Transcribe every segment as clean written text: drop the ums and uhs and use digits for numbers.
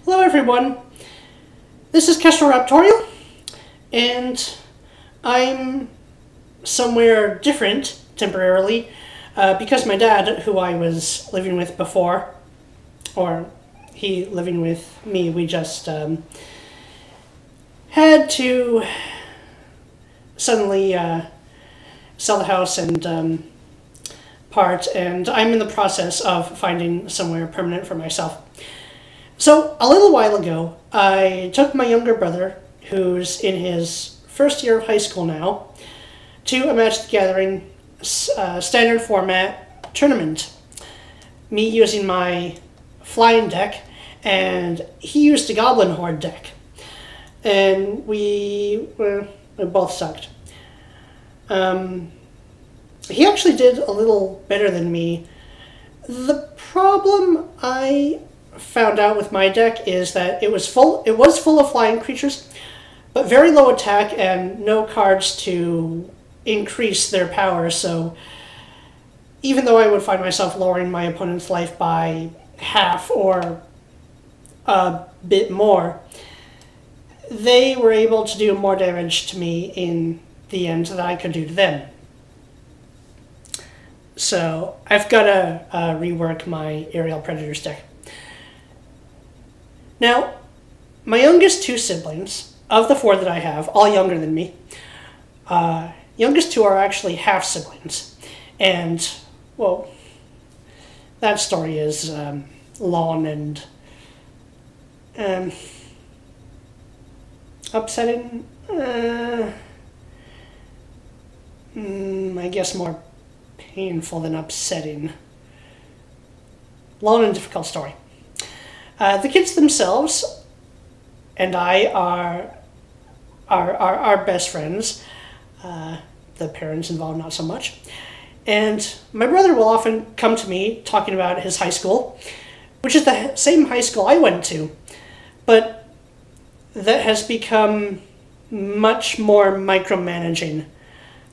Hello everyone, this is Kestrel Raptorial, and I'm somewhere different temporarily because my dad, who I was living with before, or he living with me, we just had to suddenly sell the house and part, and I'm in the process of finding somewhere permanent for myself. So, a little while ago, I took my younger brother, who's in his first year of high school now, to a Magic the Gathering standard format tournament. Me using my flying deck, and he used a Goblin Horde deck. And we both sucked. He actually did a little better than me. The problem I found out with my deck is that it was full of flying creatures, but very low attack and no cards to increase their power. So even though I would find myself lowering my opponent's life by half or a bit more, they were able to do more damage to me in the end than I could do to them. So I've got to rework my Aerial Predators deck. Now, my youngest two siblings, of the four that I have, all younger than me, youngest two are actually half-siblings. And, well, that story is long and upsetting. I guess more painful than upsetting. Long and difficult story. The kids themselves and I are best friends. The parents involved not so much. And my brother will often come to me talking about his high school, which is the same high school I went to, but that has become much more micromanaging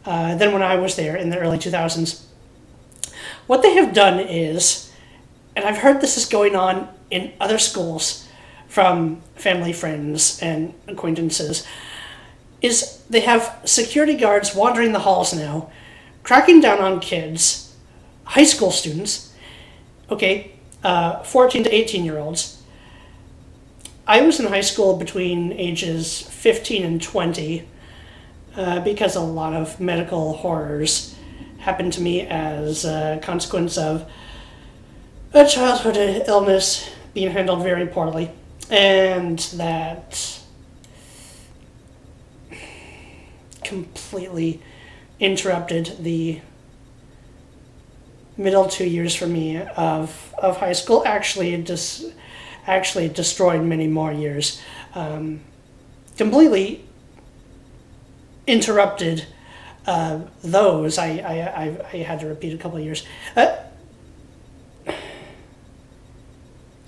than when I was there in the early 2000s. What they have done is, and I've heard this is going on in other schools from family, friends, and acquaintances, is they have security guards wandering the halls now, cracking down on kids, high school students, 14 to 18-year-olds. I was in high school between ages 15 and 20 because a lot of medical horrors happened to me as a consequence of a childhood illness being handled very poorly, and that completely interrupted the middle 2 years for me of high school. Actually destroyed many more years. Completely interrupted those. I had to repeat a couple of years.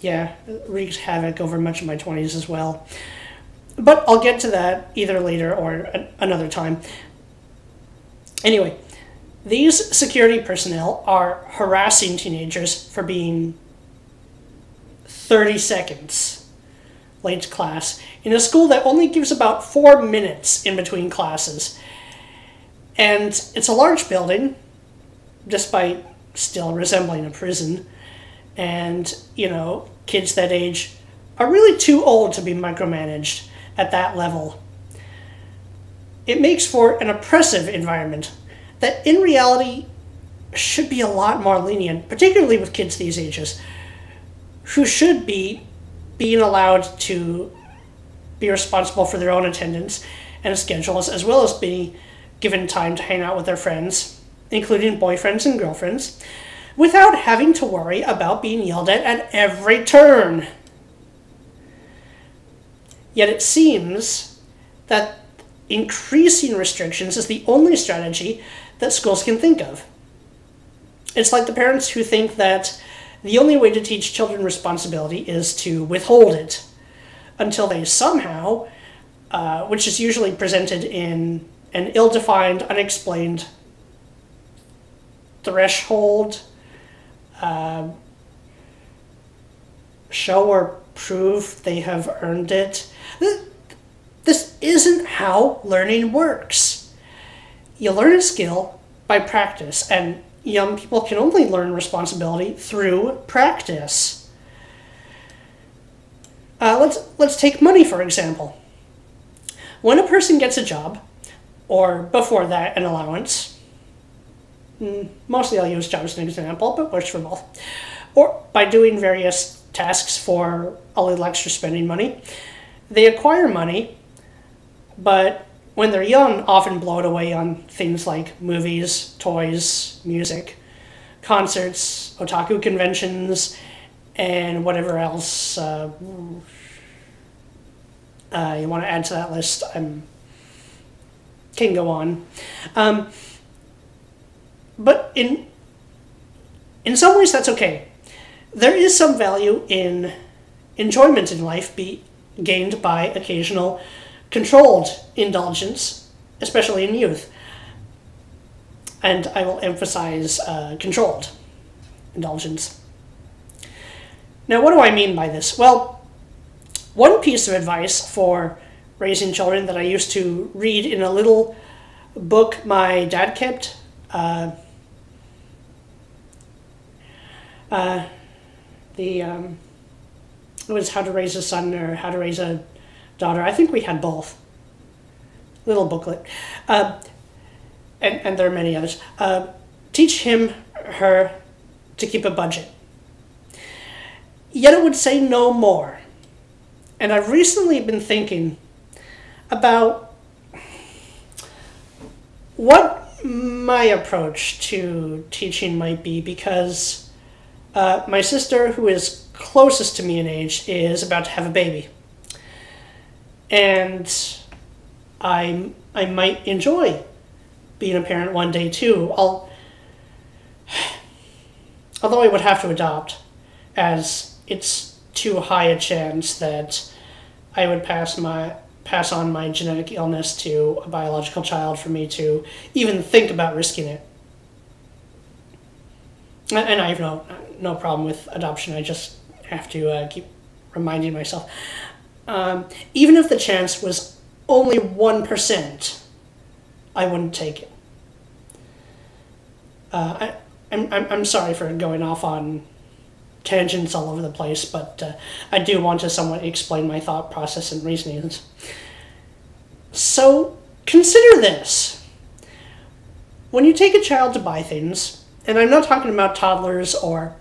Yeah, wreaked havoc over much of my 20s as well. But I'll get to that either later or another time. Anyway, these security personnel are harassing teenagers for being 30 seconds late to class in a school that only gives about 4 minutes in between classes. And it's a large building, despite still resembling a prison. And, you know, kids that age are really too old to be micromanaged at that level. It makes for an oppressive environment that in reality should be a lot more lenient, particularly with kids these ages, who should be being allowed to be responsible for their own attendance and schedules, as well as be given time to hang out with their friends, including boyfriends and girlfriends, without having to worry about being yelled at every turn. Yet it seems that increasing restrictions is the only strategy that schools can think of. It's like the parents who think that the only way to teach children responsibility is to withhold it, until they somehow, which is usually presented in an ill-defined, unexplained threshold show or prove they have earned it. This isn't how learning works. You learn a skill by practice, and young people can only learn responsibility through practice. Let's take money, for example. When a person gets a job, or before that, an allowance, mostly I'll use jobs as an example, but works for both, or by doing various tasks for a little extra spending money, they acquire money, but when they're young, often blow it away on things like movies, toys, music, concerts, otaku conventions, and whatever else you want to add to that list. Can go on. But in some ways, that's okay. There is some value in enjoyment in life be gained by occasional controlled indulgence, especially in youth. And I will emphasize controlled indulgence. Now, what do I mean by this? Well, one piece of advice for raising children that I used to read in a little book my dad kept, it was How to Raise a Son or How to Raise a Daughter. I think we had both. Little booklet. And there are many others. Teach him, her, to keep a budget. Yet it would say no more. And I've recently been thinking about what my approach to teaching might be, because my sister, who is closest to me in age, is about to have a baby. And I might enjoy being a parent one day too. Although I would have to adopt, as it's too high a chance that I would pass on my genetic illness to a biological child for me to even think about risking it. And I have no problem with adoption. I just have to keep reminding myself. Even if the chance was only 1%, I wouldn't take it. I'm sorry for going off on tangents all over the place, but I do want to somewhat explain my thought process and reasonings. So consider this. When you take a child to buy things, and I'm not talking about toddlers or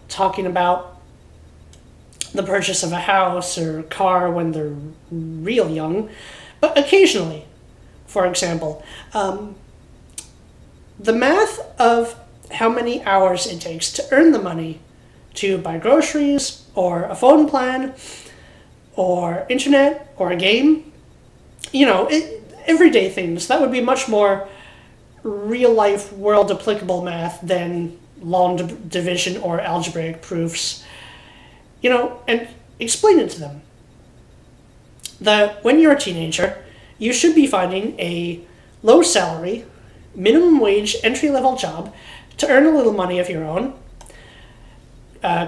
talking about the purchase of a house or car when they're real young, but occasionally, for example, the math of how many hours it takes to earn the money to buy groceries or a phone plan or internet or a game, everyday things, that would be much more real-life, world-applicable math than long division or algebraic proofs. And explain it to them that when you're a teenager, you should be finding a low salary, minimum wage, entry-level job to earn a little money of your own,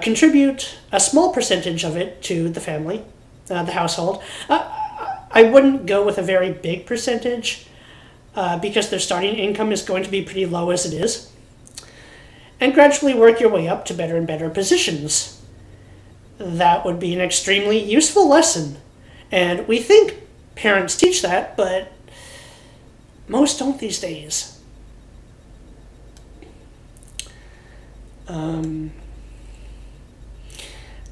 contribute a small percentage of it to the family, the household. I wouldn't go with a very big percentage because their starting income is going to be pretty low as it is, and gradually work your way up to better and better positions. That would be an extremely useful lesson. And we think parents teach that, but most don't these days.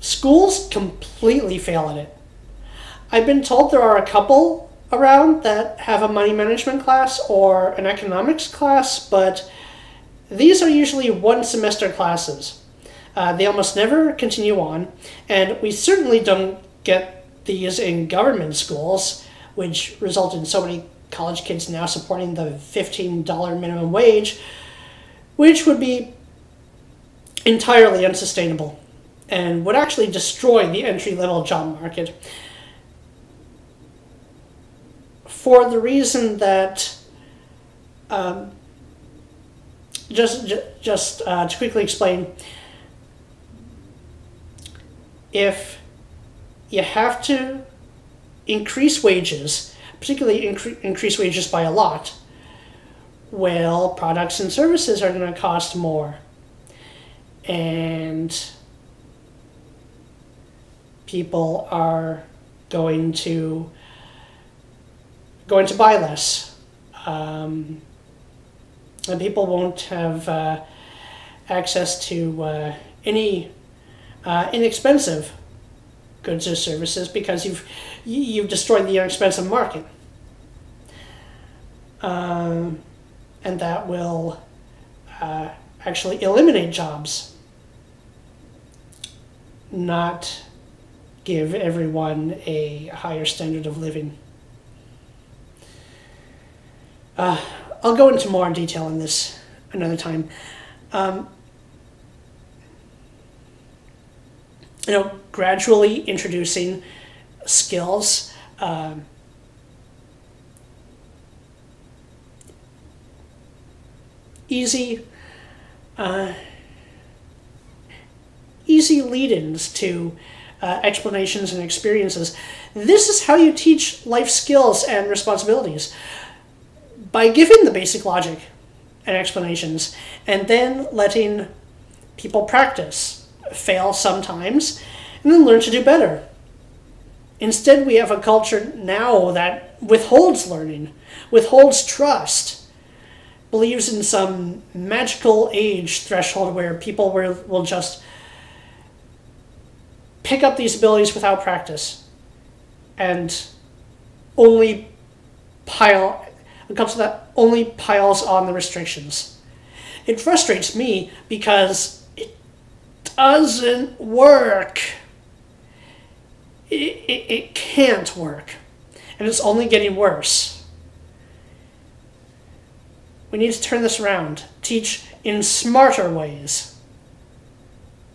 Schools completely fail at it. I've been told there are a couple around that have a money management class or an economics class, but these are usually one-semester classes. They almost never continue on, and we certainly don't get these in government schools, which result in so many college kids now supporting the $15 minimum wage, which would be entirely unsustainable and would actually destroy the entry-level job market. For the reason that, just to quickly explain, if you have to increase wages, particularly increase wages by a lot, well, products and services are going to cost more. And people are going to buy less. And people won't have access to any inexpensive goods or services because you've destroyed the inexpensive market. And that will actually eliminate jobs, not give everyone a higher standard of living. I'll go into more detail on this another time. Gradually introducing skills, easy lead-ins to explanations and experiences. This is how you teach life skills and responsibilities, by giving the basic logic and explanations, and then letting people practice, fail sometimes, and then learn to do better. Instead, we have a culture now that withholds learning, withholds trust, believes in some magical age threshold where people will just pick up these abilities without practice and only a culture that only piles on the restrictions. It frustrates me because it doesn't work. It can't work. And it's only getting worse. We need to turn this around. Teach in smarter ways,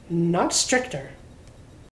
not stricter.